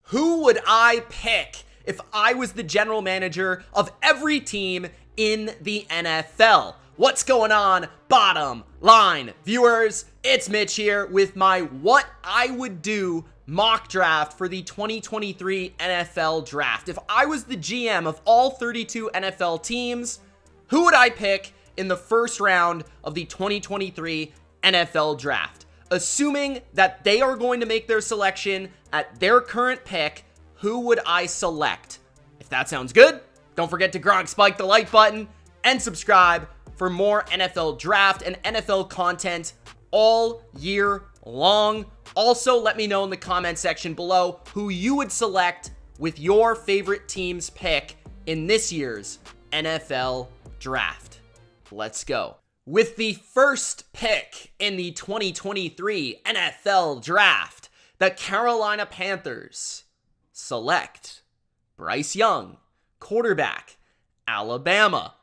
Who would I pick if I was the general manager of every team in the NFL? What's going on, bottom line viewers? It's Mitch here with my what I would do mock draft for the 2023 NFL draft. If I was the GM of all 32 NFL teams, who would I pick in the first round of the 2023 NFL draft? Assuming that they are going to make their selection at their current pick, who would I select? If that sounds good, don't forget to spike the like button and subscribe for more NFL draft and NFL content all year long. Also, let me know in the comment section below who you would select with your favorite team's pick in this year's NFL draft. Let's go. With the first pick in the 2023 NFL draft, the Carolina Panthers select Bryce Young, quarterback, Alabama.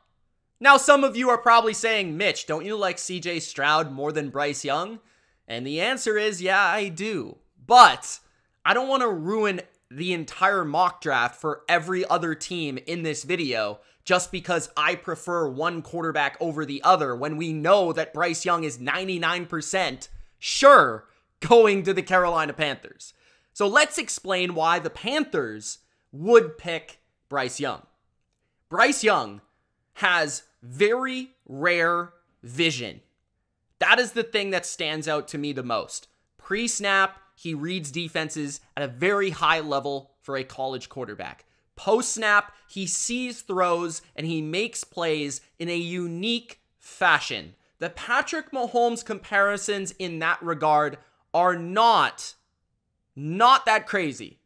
Now, some of you are probably saying, Mitch, don't you like CJ Stroud more than Bryce Young? And the answer is, yeah, I do. But I don't want to ruin the entire mock draft for every other team in this video just because I prefer one quarterback over the other when we know that Bryce Young is 99% sure going to the Carolina Panthers. So let's explain why the Panthers would pick Bryce Young. Bryce Young has very rare vision. That is the thing that stands out to me the most. Pre-snap, he reads defenses at a very high level for a college quarterback. Post-snap, he sees throws and he makes plays in a unique fashion. The Patrick Mahomes comparisons in that regard are not that crazy.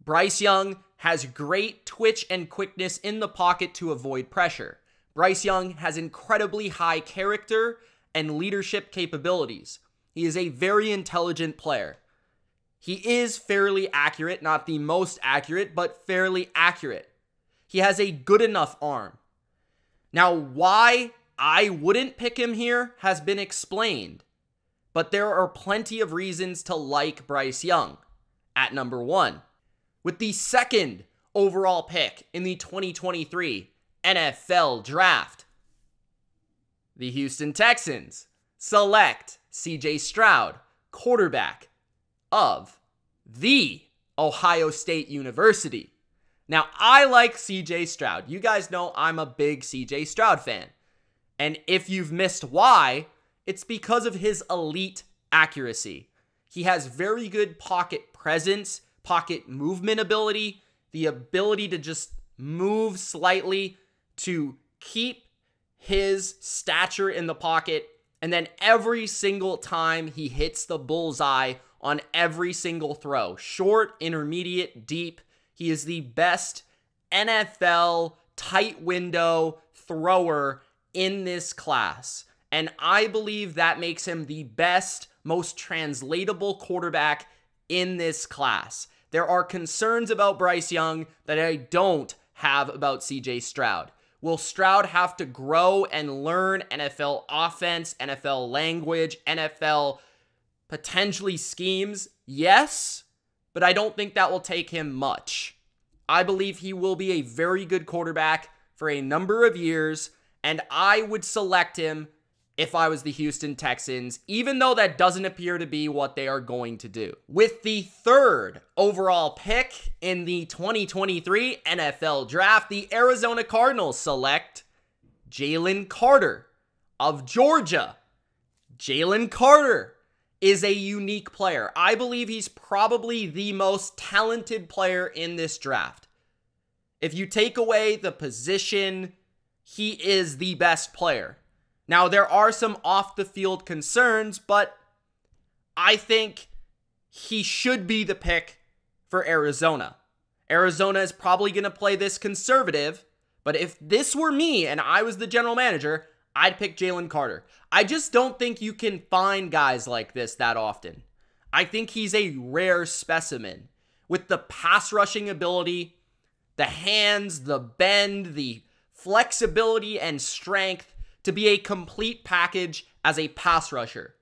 Bryce Young has great twitch and quickness in the pocket to avoid pressure. Bryce Young has incredibly high character and leadership capabilities. He is a very intelligent player. He is fairly accurate, not the most accurate, but fairly accurate. He has a good enough arm. Now, why I wouldn't pick him here has been explained, but there are plenty of reasons to like Bryce Young at number 1. With the second overall pick in the 2023 NFL Draft, the Houston Texans select CJ Stroud, quarterback of the Ohio State University. Now, I like CJ Stroud. You guys know I'm a big CJ Stroud fan. And if you've missed why, it's because of his elite accuracy. He has very good pocket presence, pocket movement ability, the ability to just move slightly to keep his stature in the pocket, and then every single time he hits the bullseye on every single throw. Short, intermediate, deep. He is the best NFL tight window thrower in this class. And I believe that makes him the best, most translatable quarterback in this class. There are concerns about Bryce Young that I don't have about CJ Stroud. Will Stroud have to grow and learn NFL offense, NFL language, NFL potentially schemes? Yes, but I don't think that will take him much. I believe he will be a very good quarterback for a number of years, and I would select him if I was the Houston Texans, even though that doesn't appear to be what they are going to do. With the third overall pick in the 2023 NFL Draft, the Arizona Cardinals select Jalen Carter of Georgia. Jalen Carter is a unique player. I believe he's probably the most talented player in this draft. If you take away the position, he is the best player. Now, there are some off-the-field concerns, but I think he should be the pick for Arizona. Arizona is probably going to play this conservative, but if this were me and I was the general manager, I'd pick Jalen Carter. I just don't think you can find guys like this that often. I think he's a rare specimen with the pass rushing ability, the hands, the bend, the flexibility and strength to be a complete package as a pass rusher,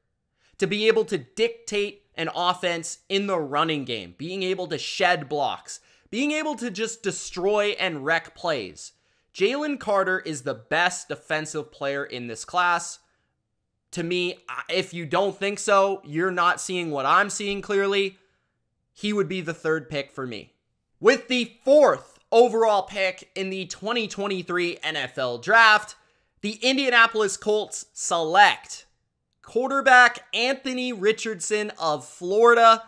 to be able to dictate an offense in the running game, being able to shed blocks, being able to just destroy and wreck plays. Jalen Carter is the best defensive player in this class. To me, if you don't think so, you're not seeing what I'm seeing clearly. He would be the third pick for me. With the fourth overall pick in the 2023 NFL Draft, the Indianapolis Colts select quarterback Anthony Richardson of Florida.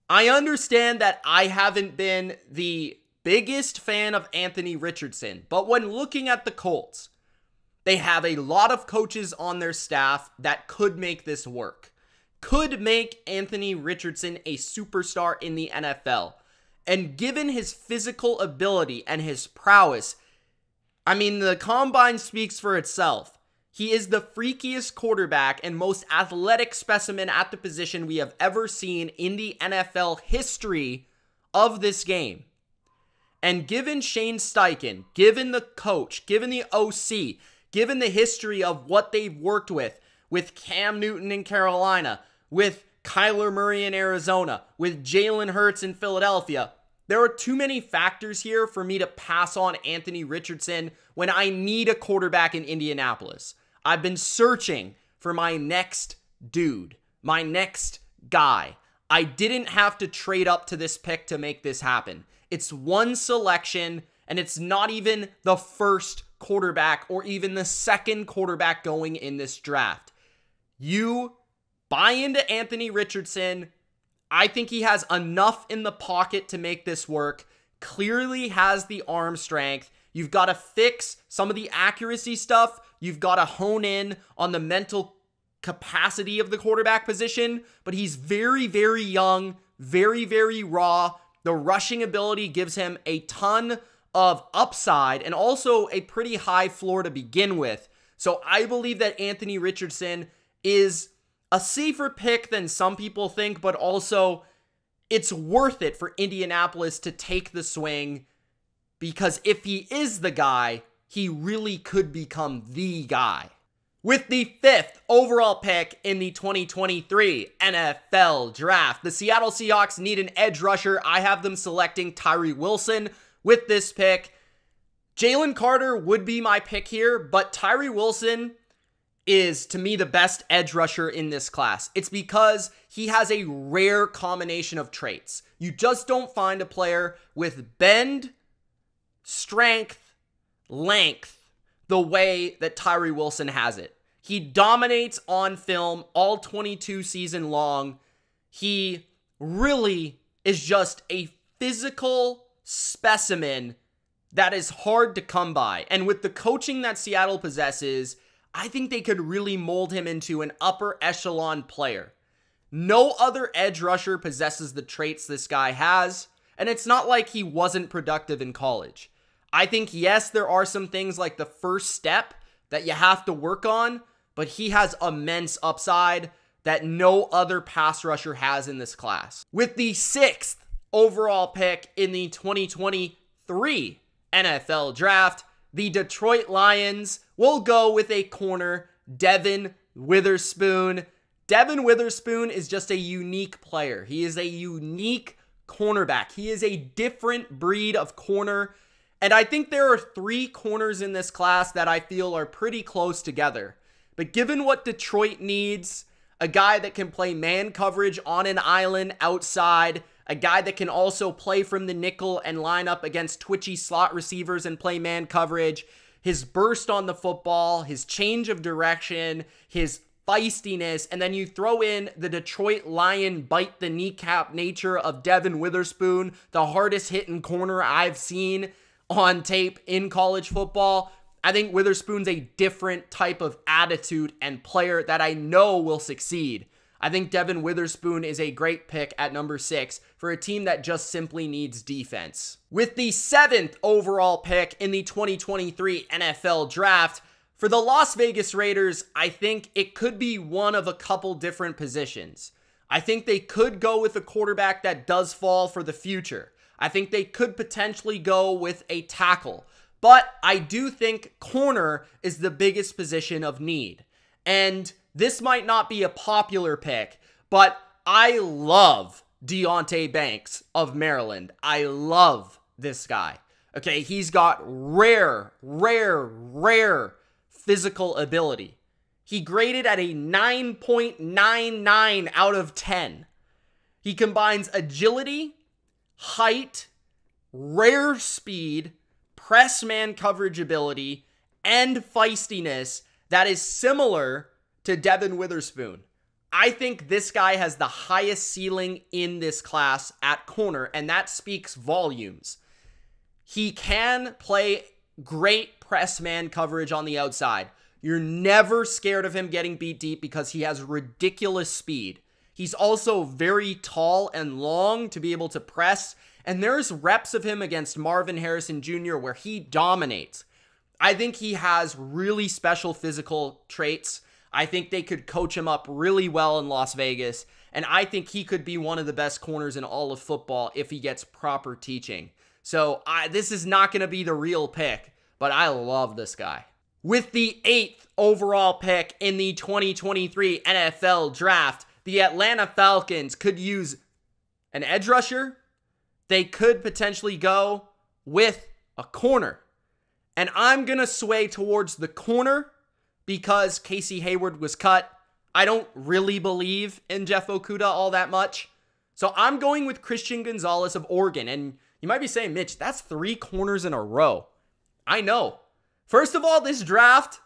I understand that I haven't been the biggest fan of Anthony Richardson, but when looking at the Colts, they have a lot of coaches on their staff that could make this work, could make Anthony Richardson a superstar in the NFL. And given his physical ability and his prowess, I mean, the combine speaks for itself. He is the freakiest quarterback and most athletic specimen at the position we have ever seen in the NFL history of this game. And given Shane Steichen, given the coach, given the OC, given the history of what they've worked with Cam Newton in Carolina, with Kyler Murray in Arizona, with Jalen Hurts in Philadelphia, there are too many factors here for me to pass on Anthony Richardson when I need a quarterback in Indianapolis. I've been searching for my next dude, my next guy. I didn't have to trade up to this pick to make this happen. It's one selection, and it's not even the first quarterback or even the second quarterback going in this draft. You buy into Anthony Richardson. I think he has enough in the pocket to make this work. Clearly has the arm strength. You've got to fix some of the accuracy stuff. You've got to hone in on the mental capacity of the quarterback position. But he's very, very young, very, very raw. The rushing ability gives him a ton of upside and also a pretty high floor to begin with. So I believe that Anthony Richardson is a safer pick than some people think, but also it's worth it for Indianapolis to take the swing, because if he is the guy, he really could become the guy. With the fifth overall pick in the 2023 NFL Draft, the Seattle Seahawks need an edge rusher. I have them selecting Tyree Wilson with this pick. Jalen Carter would be my pick here, but Tyree Wilson is, to me, the best edge rusher in this class. It's because he has a rare combination of traits. You just don't find a player with bend, strength, length, the way that Tyree Wilson has it. He dominates on film all 22 season long. He really is just a physical specimen that is hard to come by. And with the coaching that Seattle possesses, I think they could really mold him into an upper echelon player. No other edge rusher possesses the traits this guy has, and it's not like he wasn't productive in college. I think, yes, there are some things like the first step that you have to work on, but he has immense upside that no other pass rusher has in this class. With the sixth overall pick in the 2023 NFL Draft, the Detroit Lions will go with a corner, Devin Witherspoon. Devin Witherspoon is just a unique player. He is a unique cornerback. He is a different breed of corner. And I think there are three corners in this class that I feel are pretty close together. But given what Detroit needs, a guy that can play man coverage on an island outside, a guy that can also play from the nickel and line up against twitchy slot receivers and play man coverage, his burst on the football, his change of direction, his feistiness, and then you throw in the Detroit Lion bite the kneecap nature of Devin Witherspoon, the hardest hitting corner I've seen on tape in college football. I think Witherspoon's a different type of attitude and player that I know will succeed. I think Devin Witherspoon is a great pick at number 6 for a team that just simply needs defense. With the 7th overall pick in the 2023 NFL Draft, for the Las Vegas Raiders, I think it could be one of a couple different positions. I think they could go with a quarterback that does fall for the future. I think they could potentially go with a tackle. But I do think corner is the biggest position of need. And this might not be a popular pick, but I love Deonte Banks of Maryland. I love this guy. Okay, he's got rare physical ability. He graded at a 9.99 out of 10. He combines agility, height, rare speed, press man coverage ability, and feistiness that is similar to Devin Witherspoon. I think this guy has the highest ceiling in this class at corner, and that speaks volumes. He can play great press man coverage on the outside. You're never scared of him getting beat deep because he has ridiculous speed. He's also very tall and long to be able to press, and there's reps of him against Marvin Harrison Jr. where he dominates. I think he has really special physical traits. I think they could coach him up really well in Las Vegas, and I think he could be one of the best corners in all of football if he gets proper teaching. So this is not going to be the real pick, but I love this guy. With the 8th overall pick in the 2023 NFL Draft, the Atlanta Falcons could use an edge rusher. They could potentially go with a corner. And I'm going to sway towards the corner because Casey Hayward was cut. I don't really believe in Jeff Okudah all that much. So I'm going with Christian Gonzalez of Oregon. And you might be saying, Mitch, that's 3 corners in a row. I know. First of all, this draft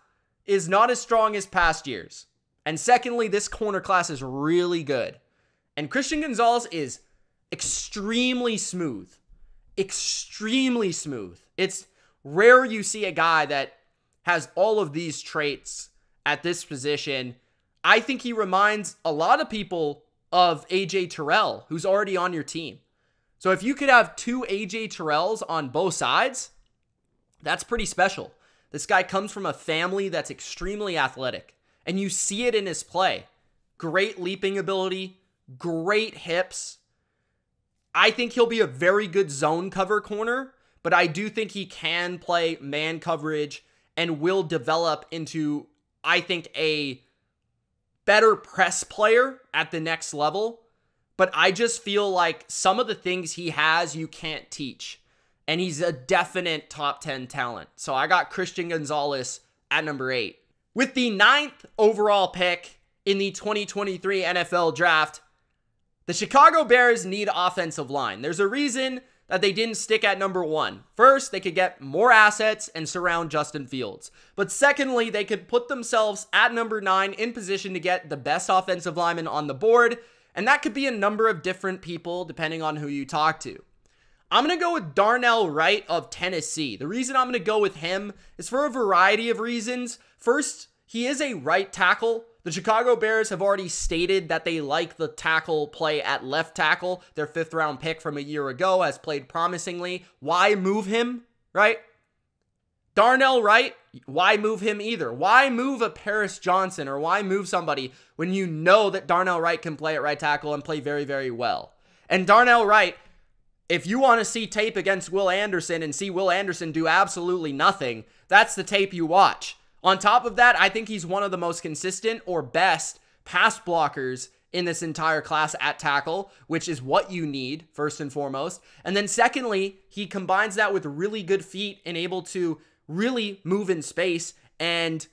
is not as strong as past years. And secondly, this corner class is really good. And Christian Gonzalez is extremely smooth. Extremely smooth. It's rare you see a guy that has all of these traits at this position. I think he reminds a lot of people of AJ Terrell, who's already on your team. So if you could have 2 AJ Terrells on both sides, that's pretty special. This guy comes from a family that's extremely athletic, and you see it in his play. Great leaping ability, great hips. I think he'll be a very good zone cover corner, but I do think he can play man coverage and will develop into, I think, a better press player at the next level. But I just feel like some of the things he has, you can't teach. And he's a definite top 10 talent. So I got Christian Gonzalez at number 8. With the 9th overall pick in the 2023 NFL Draft, the Chicago Bears need offensive line. There's a reason that they didn't stick at number 1. First, they could get more assets and surround Justin Fields. But secondly, they could put themselves at number 9 in position to get the best offensive lineman on the board. And that could be a number of different people depending on who you talk to. I'm going to go with Darnell Wright of Tennessee. The reason I'm going to go with him is for a variety of reasons. First, he is a right tackle. The Chicago Bears have already stated that they like the tackle play at left tackle. Their 5th round pick from a year ago has played promisingly. Why move him, right? Darnell Wright, why move him either? Why move a Paris Johnson or why move somebody when you know that Darnell Wright can play at right tackle and play very, very well? And Darnell Wright, if you want to see tape against Will Anderson and see Will Anderson do absolutely nothing, that's the tape you watch. On top of that, I think he's one of the most consistent or best pass blockers in this entire class at tackle, which is what you need, first and foremost. And then secondly, he combines that with really good feet and able to really move in space and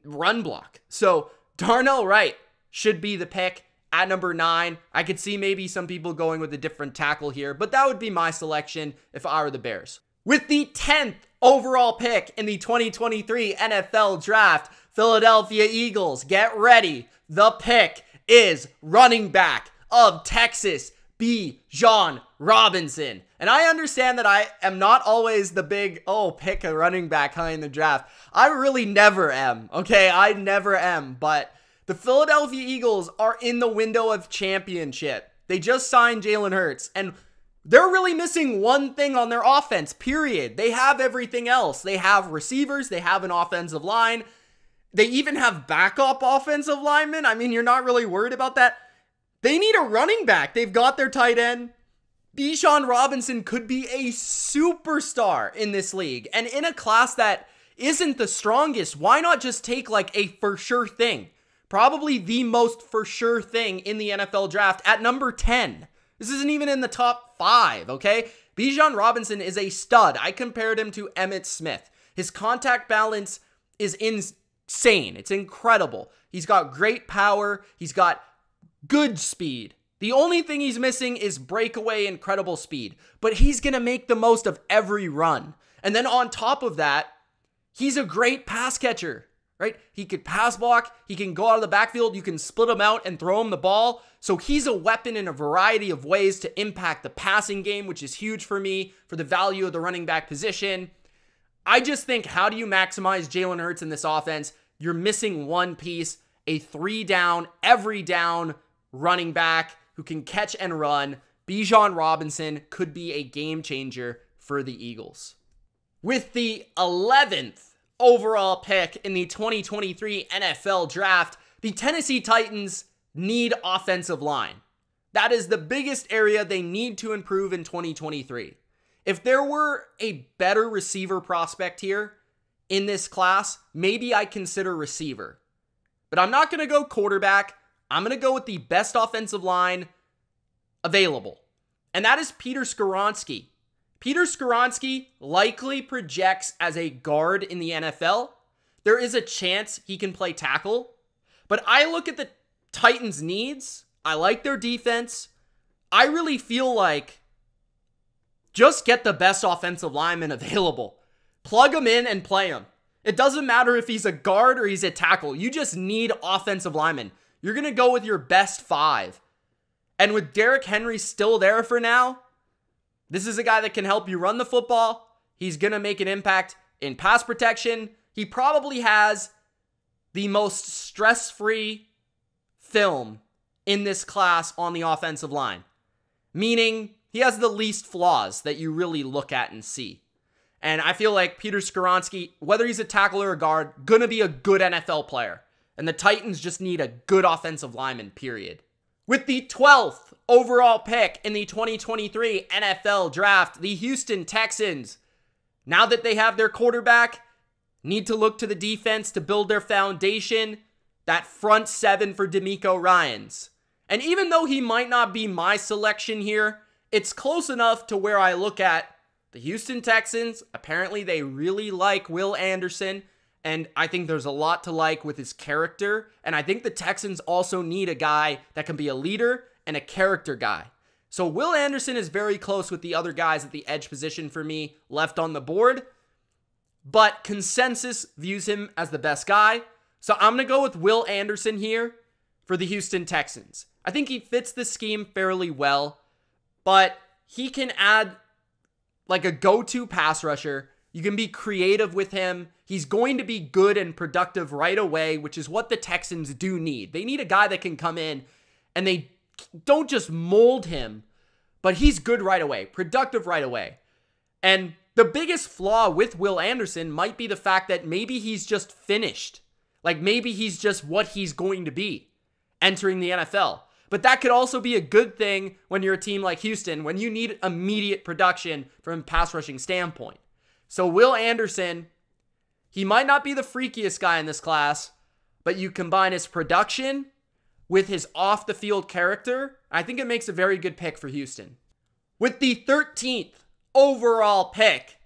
run block. So Darnell Wright should be the pick at number 9. I could see maybe some people going with a different tackle here, but that would be my selection if I were the Bears. With the 10th overall pick in the 2023 NFL Draft, Philadelphia Eagles, get ready. The pick is running back of Texas, Bijan Robinson. And I understand that I am not always the big, pick a running back high in the draft. I really never am, okay? I never am, but the Philadelphia Eagles are in the window of championship. They just signed Jalen Hurts, and they're really missing one thing on their offense, period. They have everything else. They have receivers. They have an offensive line. They even have backup offensive linemen. I mean, you're not really worried about that. They need a running back. They've got their tight end. Bijan Robinson could be a superstar in this league. And in a class that isn't the strongest, why not just take like a for sure thing? Probably the most for sure thing in the NFL draft at number 10. This isn't even in the top 5, okay? Bijan Robinson is a stud. I compared him to Emmitt Smith. His contact balance is insane. It's incredible. He's got great power. He's got good speed. The only thing he's missing is breakaway incredible speed, but he's going to make the most of every run. And then on top of that, he's a great pass catcher, right? He could pass block. He can go out of the backfield. You can split him out and throw him the ball. So he's a weapon in a variety of ways to impact the passing game, which is huge for me for the value of the running back position. I just think, how do you maximize Jalen Hurts in this offense? You're missing one piece, a 3-down, every down running back who can catch and run. Bijan Robinson could be a game changer for the Eagles. With the 11th overall pick in the 2023 NFL Draft, the Tennessee Titans need offensive line. That is the biggest area they need to improve in 2023. If there were a better receiver prospect here in this class, maybe I consider receiver. But I'm not going to go quarterback. I'm going to go with the best offensive line available. And that is Peter Skoronski. Peter Skoronski likely projects as a guard in the NFL. There is a chance he can play tackle. But I look at the Titans' needs. I like their defense. I really feel like just get the best offensive lineman available. Plug him in and play him. It doesn't matter if he's a guard or he's a tackle. You just need offensive linemen. You're going to go with your best 5. And with Derrick Henry still there for now, this is a guy that can help you run the football. He's going to make an impact in pass protection. He probably has the most stress-free film in this class on the offensive line. Meaning, he has the least flaws that you really look at and see. And I feel like Peter Skoronski, whether he's a tackle or a guard, gonna be a good NFL player. And the Titans just need a good offensive lineman, period. With the 12th overall pick in the 2023 NFL Draft, the Houston Texans, now that they have their quarterback, need to look to the defense to build their foundation. That front 7 for DeMeco Ryans. And even though he might not be my selection here, it's close enough to where I look at the Houston Texans. Apparently they really like Will Anderson, and I think there's a lot to like with his character. And I think the Texans also need a guy that can be a leader and a character guy. So Will Anderson is very close with the other guys at the edge position for me left on the board, but consensus views him as the best guy. So I'm going to go with Will Anderson here for the Houston Texans. I think he fits the scheme fairly well, but he can add like a go-to pass rusher. You can be creative with him. He's going to be good and productive right away, which is what the Texans do need. They need a guy that can come in and they don't just mold him, but he's good right away, productive right away. And the biggest flaw with Will Anderson might be the fact that maybe he's just finished. Like maybe he's just what he's going to be entering the NFL. But that could also be a good thing when you're a team like Houston, when you need immediate production from a pass rushing standpoint. So Will Anderson, he might not be the freakiest guy in this class, but you combine his production with his off-the-field character, I think it makes a very good pick for Houston. With the 13th overall pick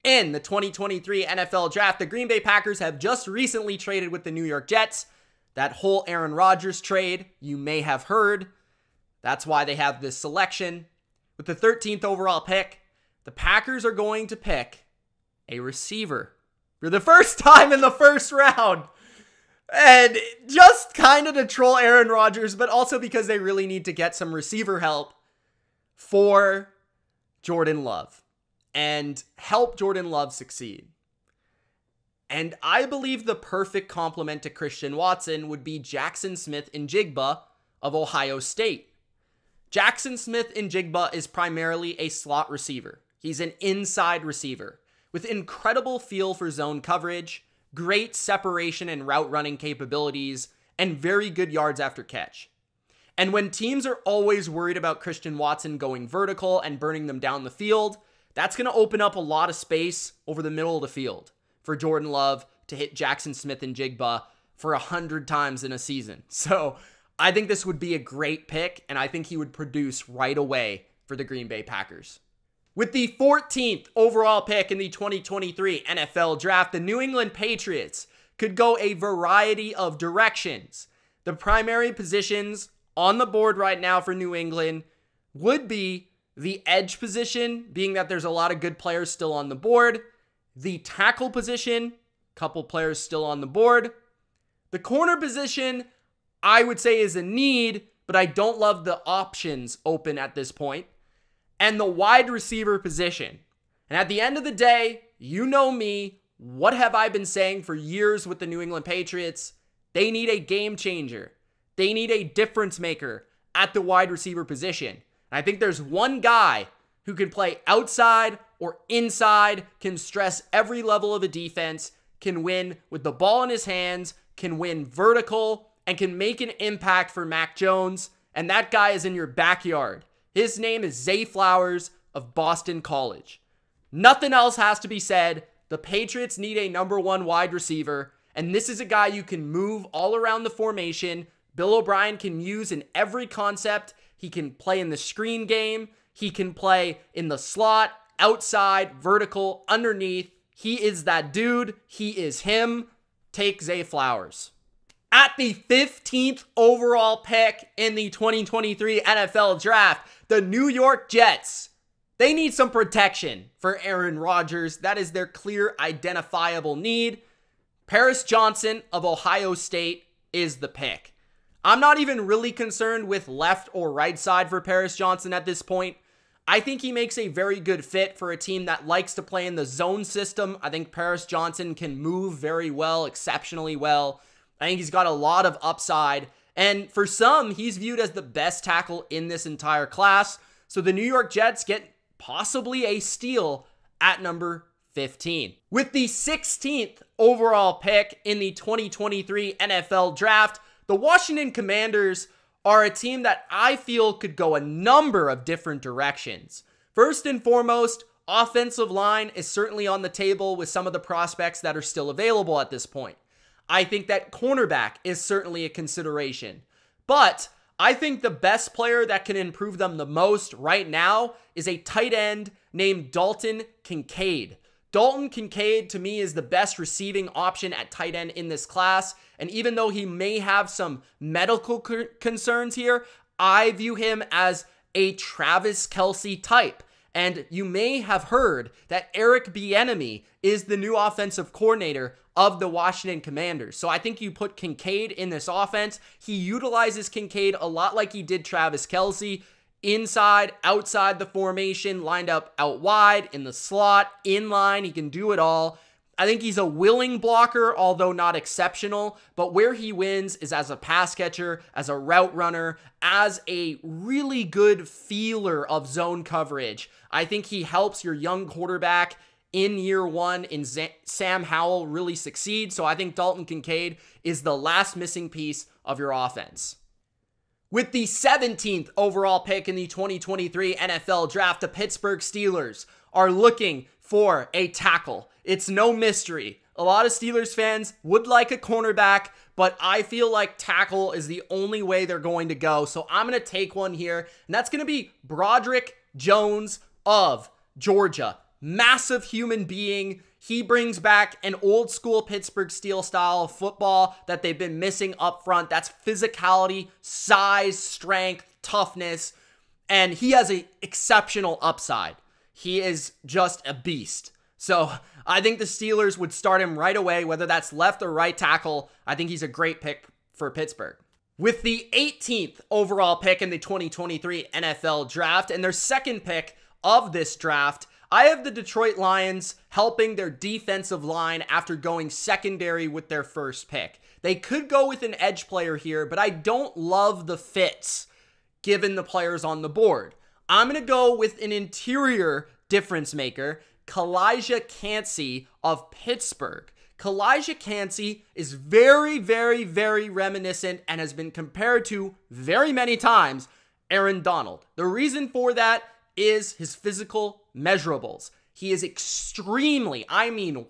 in the 2023 NFL Draft, the Green Bay Packers have just recently traded with the New York Jets. That whole Aaron Rodgers trade, you may have heard. That's why they have this selection. With the 13th overall pick, the Packers are going to pick a receiver for the first time in the first round. And just kind of to troll Aaron Rodgers, but also because they really need to get some receiver help for Jordan Love and help Jordan Love succeed. And I believe the perfect complement to Christian Watson would be Jackson Smith-Njigba of Ohio State. Jackson Smith-Njigba is primarily a slot receiver. He's an inside receiver with incredible feel for zone coverage, great separation and route running capabilities, and very good yards after catch. And when teams are always worried about Christian Watson going vertical and burning them down the field, that's going to open up a lot of space over the middle of the field for Jordan Love to hit Jackson Smith-Njigba for 100 times in a season. So I think this would be a great pick, and I think he would produce right away for the Green Bay Packers. With the 14th overall pick in the 2023 NFL Draft, the New England Patriots could go a variety of directions. The primary positions on the board right now for New England would be the edge position, being that there's a lot of good players still on the board. The tackle position, couple players still on the board. The corner position, I would say is a need, but I don't love the options open at this point. And the wide receiver position. And at the end of the day, you know me, what have I been saying for years with the New England Patriots? They need a game changer. They need a difference maker at the wide receiver position. And I think there's one guy who can play outside or inside, can stress every level of a defense, can win with the ball in his hands, can win vertical, and can make an impact for Mac Jones. And that guy is in your backyard. His name is Zay Flowers of Boston College. Nothing else has to be said. The Patriots need a number one wide receiver, and this is a guy you can move all around the formation. Bill O'Brien can use in every concept. He can play in the screen game. He can play in the slot, outside, vertical, underneath. He is that dude. He is him. Take Zay Flowers. At the 15th overall pick in the 2023 NFL Draft, the New York Jets, they need some protection for Aaron Rodgers. That is their clear, identifiable need. Paris Johnson of Ohio State is the pick. I'm not even really concerned with left or right side for Paris Johnson at this point. I think he makes a very good fit for a team that likes to play in the zone system. I think Paris Johnson can move very well, exceptionally well. I think he's got a lot of upside. And for some, he's viewed as the best tackle in this entire class. So the New York Jets get possibly a steal at number 15. With the 16th overall pick in the 2023 NFL Draft, the Washington Commanders are a team that I feel could go a number of different directions. First and foremost, offensive line is certainly on the table with some of the prospects that are still available at this point. I think that cornerback is certainly a consideration. But I think the best player that can improve them the most right now is a tight end named Dalton Kincaid. Dalton Kincaid, to me, is the best receiving option at tight end in this class. And even though he may have some medical concerns here, I view him as a Travis Kelce type. And you may have heard that Eric Bieniemy is the new offensive coordinator of the Washington Commanders. So I think you put Kincaid in this offense. He utilizes Kincaid a lot like he did Travis Kelce. Inside, outside the formation, lined up out wide, in the slot, in line. He can do it all. I think he's a willing blocker, although not exceptional. But where he wins is as a pass catcher, as a route runner, as a really good feeler of zone coverage. I think he helps your young quarterback in year one in Sam Howell really succeed. So I think Dalton Kincaid is the last missing piece of your offense. With the 17th overall pick in the 2023 NFL Draft, the Pittsburgh Steelers are looking for a tackle. It's no mystery. A lot of Steelers fans would like a cornerback, but I feel like tackle is the only way they're going to go. So I'm going to take one here, and that's going to be Broderick Jones of Georgia. Massive human being. He brings back an old school Pittsburgh Steel style of football that they've been missing up front. That's physicality, size, strength, toughness, and he has an exceptional upside. He is just a beast. So I think the Steelers would start him right away, whether that's left or right tackle. I think he's a great pick for Pittsburgh. With the 18th overall pick in the 2023 NFL Draft and their second pick of this draft, I have the Detroit Lions helping their defensive line after going secondary with their first pick. They could go with an edge player here, but I don't love the fits given the players on the board. I'm going to go with an interior difference maker, Calijah Kancey of Pittsburgh. Calijah Kancey is very, very, very reminiscent and has been compared to very many times Aaron Donald. The reason for that is his physical measurables. He is extremely,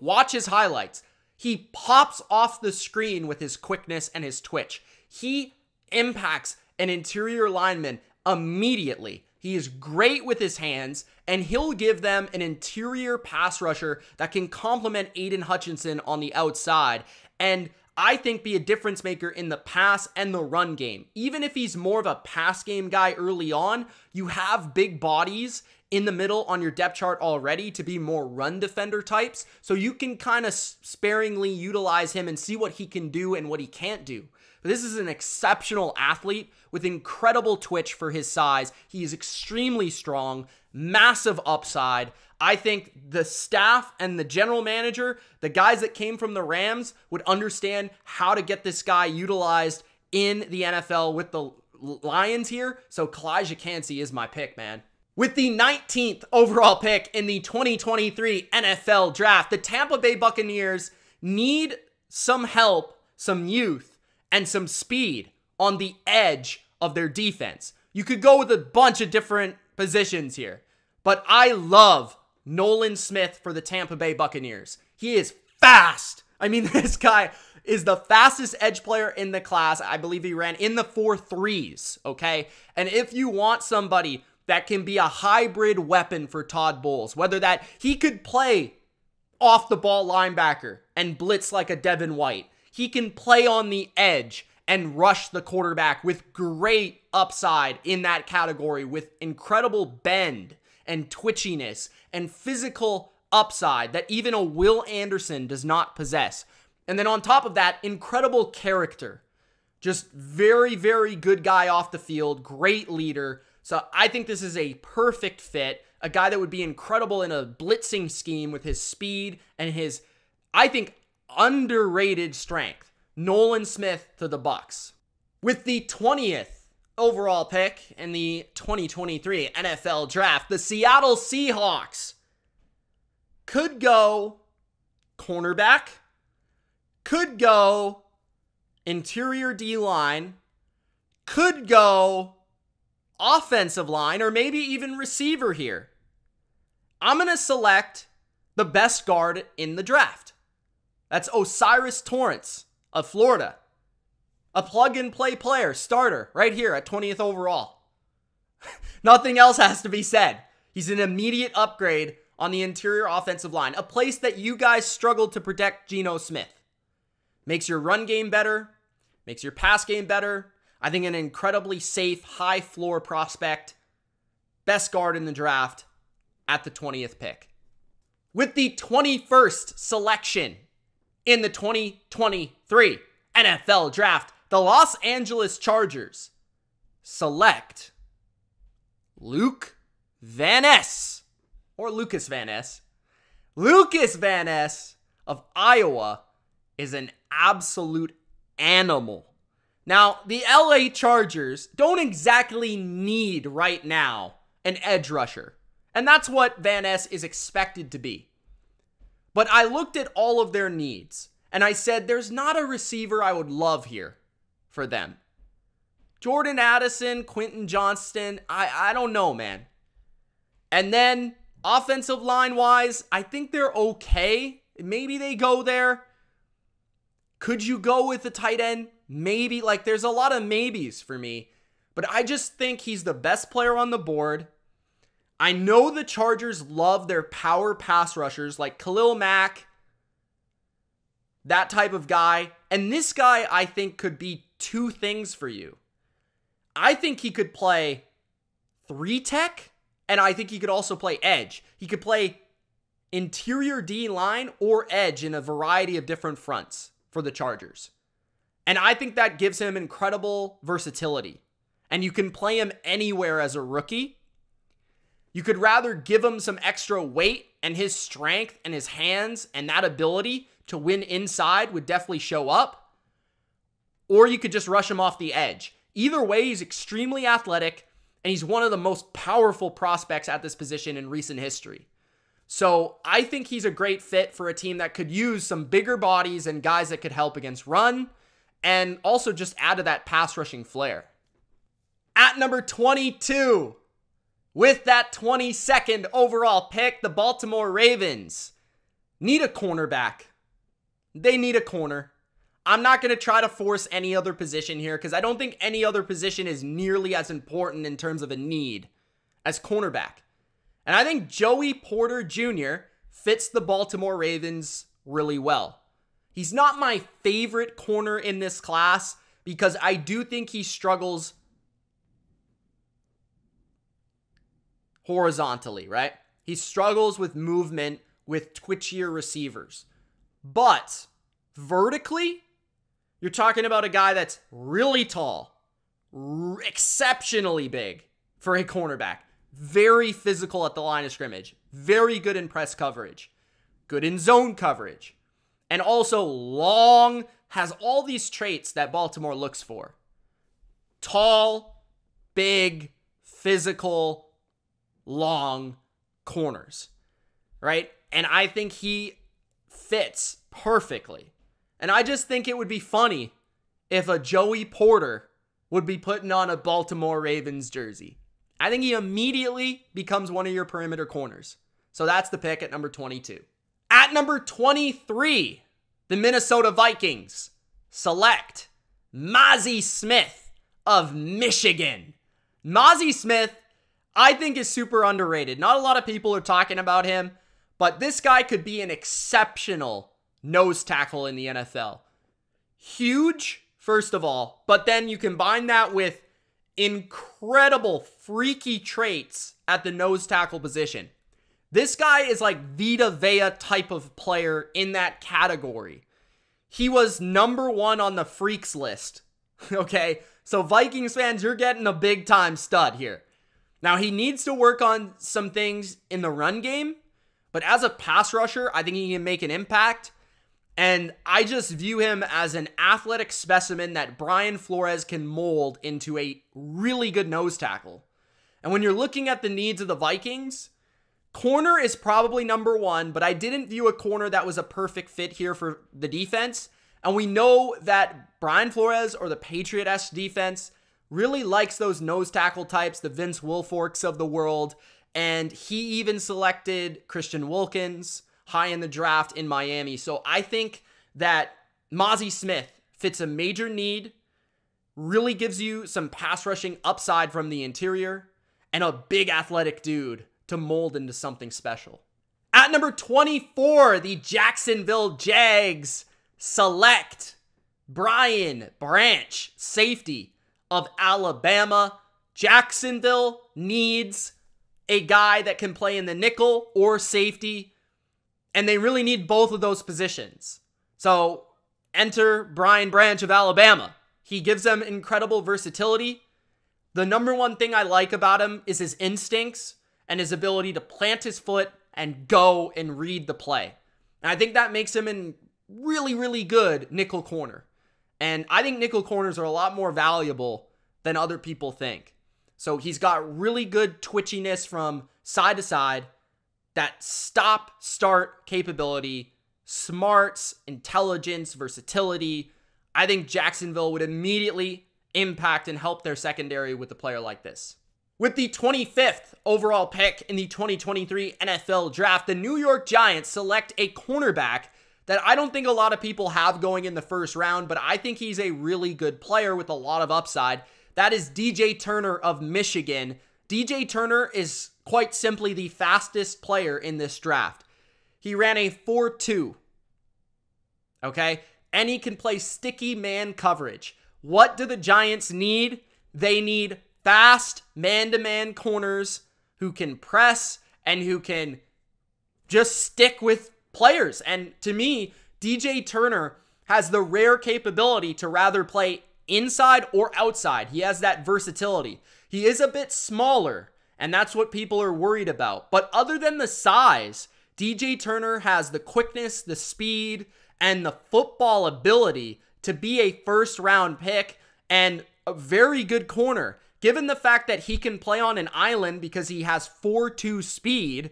watch his highlights. He pops off the screen with his quickness and his twitch. He impacts an interior lineman immediately. He is great with his hands, and he'll give them an interior pass rusher that can complement Aiden Hutchinson on the outside, and I think be a difference maker in the pass and the run game. Even if he's more of a pass game guy early on, you have big bodies in the middle on your depth chart already to be more run defender types, so you can kind of sparingly utilize him and see what he can do and what he can't do. But this is an exceptional athlete with incredible twitch for his size. He is extremely strong, massive upside. I think the staff and the general manager, the guys that came from the Rams, would understand how to get this guy utilized in the NFL with the Lions here. So Calijah Kancey is my pick, man. With the 19th overall pick in the 2023 NFL Draft, the Tampa Bay Buccaneers need some help, some youth, and some speed on the edge of their defense. You could go with a bunch of different positions here, but I love Nolan Smith for the Tampa Bay Buccaneers. He is fast. I mean, this guy is the fastest edge player in the class. I believe he ran in the 4.3s, okay? And if you want somebody that can be a hybrid weapon for Todd Bowles, whether that he could play off the ball linebacker and blitz like a Devin White, he can play on the edge and rush the quarterback with great upside in that category, with incredible bend and twitchiness and physical upside that even a Will Anderson does not possess. And then on top of that, incredible character. Just very, very good guy off the field, great leader. So I think this is a perfect fit, a guy that would be incredible in a blitzing scheme with his speed and his, I think, underrated strength. Nolan Smith to the Bucs. With the 20th overall pick in the 2023 NFL Draft, the Seattle Seahawks could go cornerback, could go interior D-line, could go offensive line, or maybe even receiver here. I'm going to select the best guard in the draft. That's O'Cyrus Torrence of Florida. A plug-and-play player, starter, right here at 20th overall. Nothing else has to be said. He's an immediate upgrade on the interior offensive line, a place that you guys struggled to protect Geno Smith. Makes your run game better, makes your pass game better. I think an incredibly safe, high-floor prospect. Best guard in the draft at the 20th pick. With the 21st selection in the 2023 NFL Draft, the Los Angeles Chargers select Luke Van Ness, or Lucas Van Ness. Lucas Van Ness of Iowa is an absolute animal. Now, the LA Chargers don't exactly need right now an edge rusher, and that's what Van Ness is expected to be. But I looked at all of their needs, and I said, there's not a receiver I would love here for them. Jordan Addison, Quentin Johnston, I don't know, man. And then, offensive line-wise, I think they're okay. Maybe they go there. Could you go with the tight end? Maybe. Like, there's a lot of maybes for me. But I just think he's the best player on the board. I know the Chargers love their power pass rushers like Khalil Mack, that type of guy. And this guy, I think, could be two things for you. I think he could play 3-tech, and I think he could also play edge. He could play interior D-line or edge in a variety of different fronts for the Chargers. And I think that gives him incredible versatility. And you can play him anywhere as a rookie. You could rather give him some extra weight, and his strength and his hands and that ability to win inside would definitely show up. Or you could just rush him off the edge. Either way, he's extremely athletic, and he's one of the most powerful prospects at this position in recent history. So I think he's a great fit for a team that could use some bigger bodies and guys that could help against run, and also just add to that pass rushing flair. At number 22, with that 22nd overall pick, the Baltimore Ravens need a cornerback. they need a corner. I'm not going to try to force any other position here because I don't think any other position is nearly as important in terms of a need as cornerback. And I think Joey Porter Jr. fits the Baltimore Ravens really well. He's not my favorite corner in this class because I do think he struggles horizontally, right? He struggles with movement with twitchier receivers. But vertically, you're talking about a guy that's really tall, exceptionally big for a cornerback, very physical at the line of scrimmage, very good in press coverage, good in zone coverage, and also long, has all these traits that Baltimore looks for. Tall, big, physical, long corners, right? And I think he fits perfectly. And I just think it would be funny if a Joey Porter would be putting on a Baltimore Ravens jersey. I think he immediately becomes one of your perimeter corners. So that's the pick at number 22. At number 23, the Minnesota Vikings select Mazi Smith of Michigan. Mazi Smith, I think, is super underrated. Not a lot of people are talking about him, but this guy could be an exceptional nose tackle in the NFL. Huge, first of all, but then you combine that with incredible, freaky traits at the nose tackle position. This guy is like Vita Vea type of player in that category. He was number 1 on the freaks list. Okay, so Vikings fans, you're getting a big time stud here. Now, he needs to work on some things in the run game, but as a pass rusher, I think he can make an impact. And I just view him as an athletic specimen that Brian Flores can mold into a really good nose tackle. And when you're looking at the needs of the Vikings, corner is probably number 1, but I didn't view a corner that was a perfect fit here for the defense. And we know that Brian Flores, or the Patriot-esque defense, really likes those nose tackle types, the Vince Wilforks of the world. And he even selected Christian Wilkins high in the draft in Miami. So I think that Mazi Smith fits a major need, really gives you some pass rushing upside from the interior, and a big athletic dude to mold into something special. At number 24, the Jacksonville Jags select Brian Branch, safety of Alabama. Jacksonville needs a guy that can play in the nickel or safety, and they really need both of those positions. So enter Brian Branch of Alabama. He gives them incredible versatility. The number 1 thing I like about him is his instincts and his ability to plant his foot and go and read the play. And I think that makes him a really, really good nickel corner. And I think nickel corners are a lot more valuable than other people think. So he's got really good twitchiness from side to side, that stop-start capability, smarts, intelligence, versatility. I think Jacksonville would immediately impact and help their secondary with a player like this. With the 25th overall pick in the 2023 NFL Draft, the New York Giants select a cornerback that I don't think a lot of people have going in the first round, but I think he's a really good player with a lot of upside. That is DJ Turner of Michigan. DJ Turner is quite simply the fastest player in this draft. He ran a 4.2. Okay? And he can play sticky man coverage. What do the Giants need? They need fast man-to-man corners who can press and who can just stick with players. And to me, DJ Turner has the rare capability to rather play inside or outside. He has that versatility. He is a bit smaller, and that's what people are worried about. But other than the size, DJ Turner has the quickness, the speed, and the football ability to be a first-round pick and a very good corner. Given the fact that he can play on an island because he has 4.2 speed,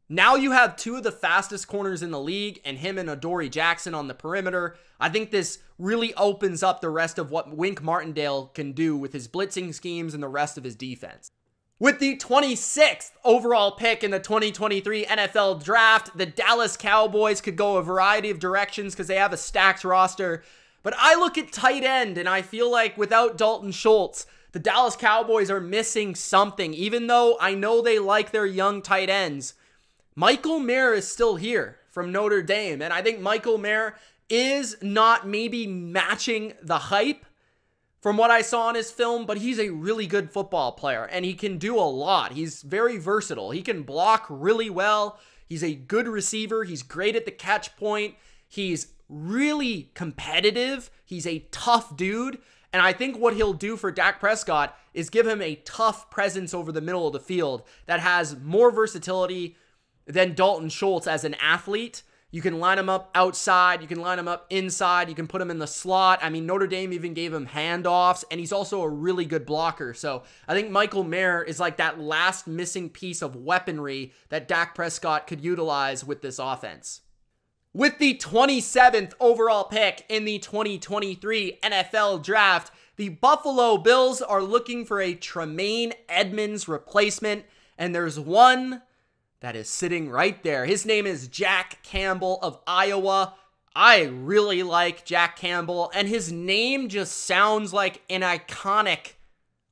now you have 2 of the fastest corners in the league and him and Adoree Jackson on the perimeter. I think this really opens up the rest of what Wink Martindale can do with his blitzing schemes and the rest of his defense. With the 26th overall pick in the 2023 NFL Draft, the Dallas Cowboys could go a variety of directions because they have a stacked roster. But I look at tight end, and I feel like without Dalton Schultz, the Dallas Cowboys are missing something. Even though I know they like their young tight ends, Michael Mayer is still here from Notre Dame. And I think Michael Mayer is not maybe matching the hype from what I saw in his film, but he's a really good football player, and he can do a lot. He's very versatile. He can block really well. He's a good receiver. He's great at the catch point. He's really competitive. He's a tough dude, and I think what he'll do for Dak Prescott is give him a tough presence over the middle of the field that has more versatility than Dalton Schultz as an athlete. You can line him up outside. You can line him up inside. You can put him in the slot. I mean, Notre Dame even gave him handoffs, and he's also a really good blocker. So I think Michael Mayer is like that last missing piece of weaponry that Dak Prescott could utilize with this offense. With the 27th overall pick in the 2023 NFL Draft, the Buffalo Bills are looking for a Tremaine Edmunds replacement, and there's one that is sitting right there. His name is Jack Campbell of Iowa. I really like Jack Campbell, and his name just sounds like an iconic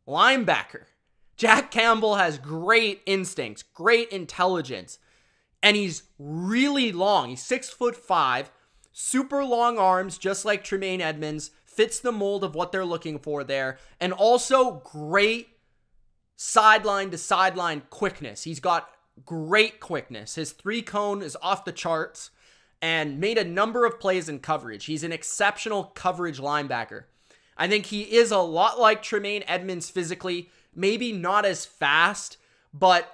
linebacker. Jack Campbell has great instincts, great intelligence, and he's really long. He's 6'5", super long arms, just like Tremaine Edmunds, fits the mold of what they're looking for there, and also great sideline to sideline quickness. He's got great quickness. His 3-cone is off the charts and made a number of plays in coverage. He's an exceptional coverage linebacker. I think he is a lot like Tremaine Edmunds physically, maybe not as fast, but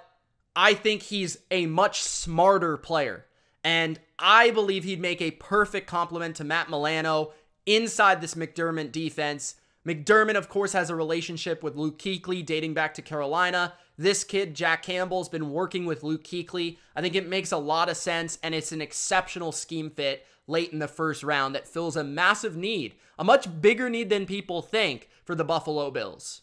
I think he's a much smarter player. And I believe he'd make a perfect complement to Matt Milano inside this McDermott defense. McDermott, of course, has a relationship with Luke Kuechly dating back to Carolina. This kid, Jack Campbell, has been working with Luke Kuechly. I think it makes a lot of sense, and it's an exceptional scheme fit late in the first round that fills a massive need, a much bigger need than people think for the Buffalo Bills.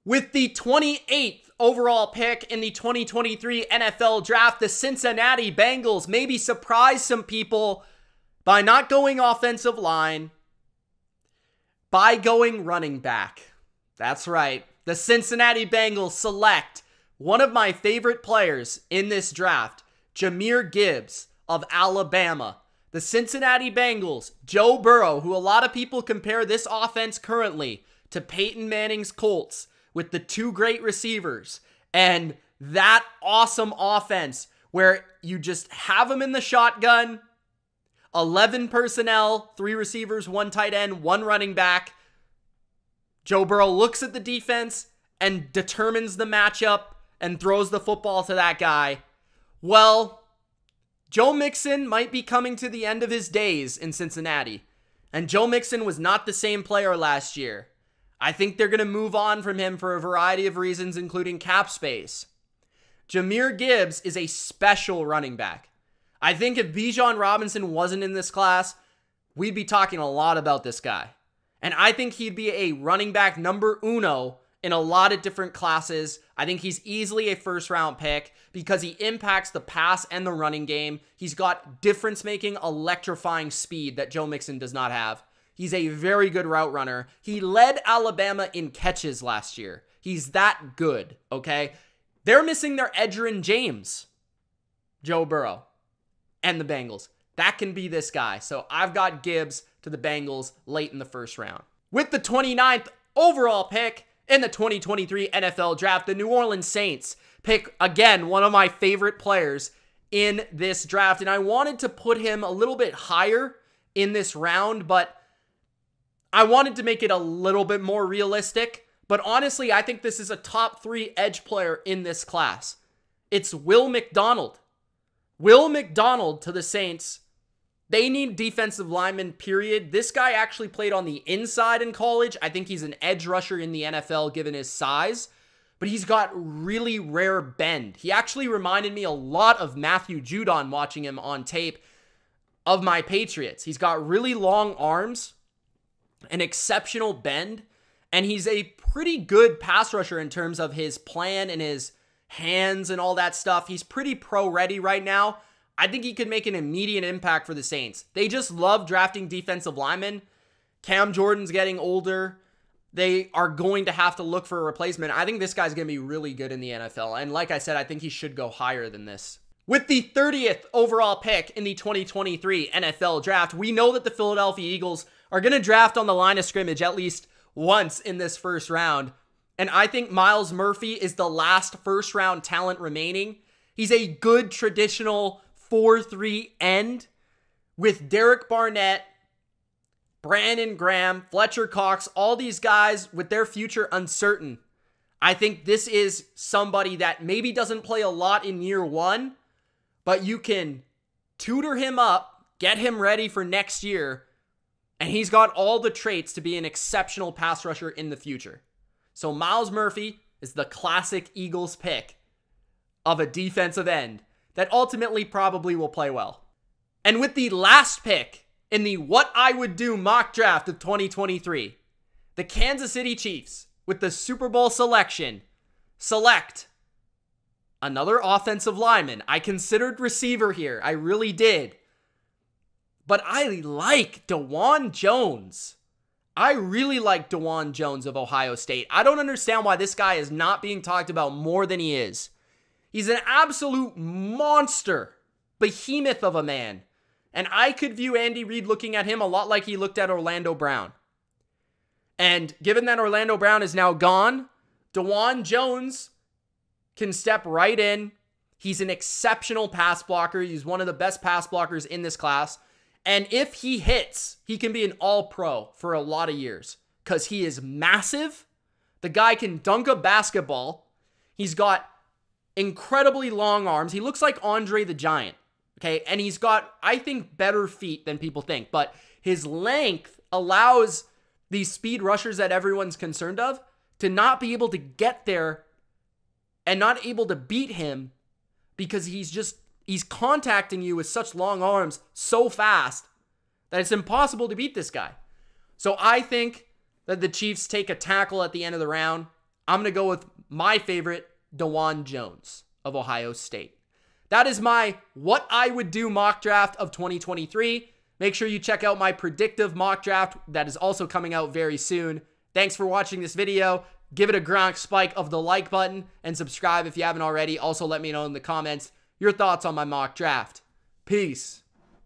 With the 28th overall pick in the 2023 NFL Draft, the Cincinnati Bengals maybe surprise some people by not going offensive line, by going running back. That's right. The Cincinnati Bengals select one of my favorite players in this draft, Jahmyr Gibbs of Alabama. The Cincinnati Bengals, Joe Burrow, who a lot of people compare this offense currently to Peyton Manning's Colts with the two great receivers and that awesome offense where you just have them in the shotgun, 11 personnel, 3 receivers, 1 tight end, 1 running back. Joe Burrow looks at the defense and determines the matchup and throws the football to that guy. Well, Joe Mixon might be coming to the end of his days in Cincinnati. And Joe Mixon was not the same player last year. I think they're going to move on from him for a variety of reasons, including cap space. Jahmyr Gibbs is a special running back. I think if Bijan Robinson wasn't in this class, we'd be talking a lot about this guy. And I think he'd be a running back number uno in a lot of different classes. I think he's easily a first-round pick because he impacts the pass and the running game. He's got difference-making, electrifying speed that Joe Mixon does not have. He's a very good route runner. He led Alabama in catches last year. He's that good, okay? They're missing their Edgerrin James, Joe Burrow, and the Bengals. That can be this guy. So I've got Gibbs to the Bengals late in the first round. With the 29th overall pick in the 2023 NFL Draft, the New Orleans Saints pick, again, one of my favorite players in this draft. And I wanted to put him a little bit higher in this round, but I wanted to make it a little bit more realistic. But honestly, I think this is a top 3 edge player in this class. It's Will McDonald. Will McDonald to the Saints. They need defensive linemen, period. This guy actually played on the inside in college. I think he's an edge rusher in the NFL given his size. But he's got really rare bend. He actually reminded me a lot of Matthew Judon watching him on tape of my Patriots. He's got really long arms, an exceptional bend, And he's a pretty good pass rusher in terms of his plan and his hands and all that stuff. He's pretty pro-ready right now. I think he could make an immediate impact for the Saints. They just love drafting defensive linemen. Cam Jordan's getting older. They are going to have to look for a replacement. I think this guy's going to be really good in the NFL. And like I said, I think he should go higher than this. With the 30th overall pick in the 2023 NFL draft, we know that the Philadelphia Eagles are going to draft on the line of scrimmage at least once in this first round. And I think Myles Murphy is the last first round talent remaining. He's a good traditional 4-3 end with Derek Barnett, Brandon Graham, Fletcher Cox, all these guys with their future uncertain. I think this is somebody that maybe doesn't play a lot in year one, but you can tutor him up, get him ready for next year, and he's got all the traits to be an exceptional pass rusher in the future. So Myles Murphy is the classic Eagles pick of a defensive end that ultimately probably will play well. And with the last pick in the What I Would Do mock draft of 2023, the Kansas City Chiefs, with the Super Bowl selection, select another offensive lineman. I considered receiver here. I really did. But I like DeJuan Jones. I really like DeJuan Jones of Ohio State. I don't understand why this guy is not being talked about more than he is. He's an absolute monster, behemoth of a man. And I could view Andy Reid looking at him a lot like he looked at Orlando Brown. And given that Orlando Brown is now gone, DeJuan Jones can step right in. He's an exceptional pass blocker. He's one of the best pass blockers in this class. And if he hits, he can be an all-pro for a lot of years because he is massive. The guy can dunk a basketball. He's got incredibly long arms. He looks like Andre the Giant, okay? And he's got, I think, better feet than people think. But his length allows these speed rushers that everyone's concerned of to not be able to get there and not able to beat him because he's contacting you with such long arms so fast that it's impossible to beat this guy. So I think that the Chiefs take a tackle at the end of the round. I'm going to go with my favorite, DeJuan Jones of Ohio State. That is my What I Would Do mock draft of 2023. Make sure you check out my predictive mock draft that is also coming out very soon. Thanks for watching this video. Give it a Gronk spike of the like button and subscribe if you haven't already. Also, let me know in the comments your thoughts on my mock draft. Peace.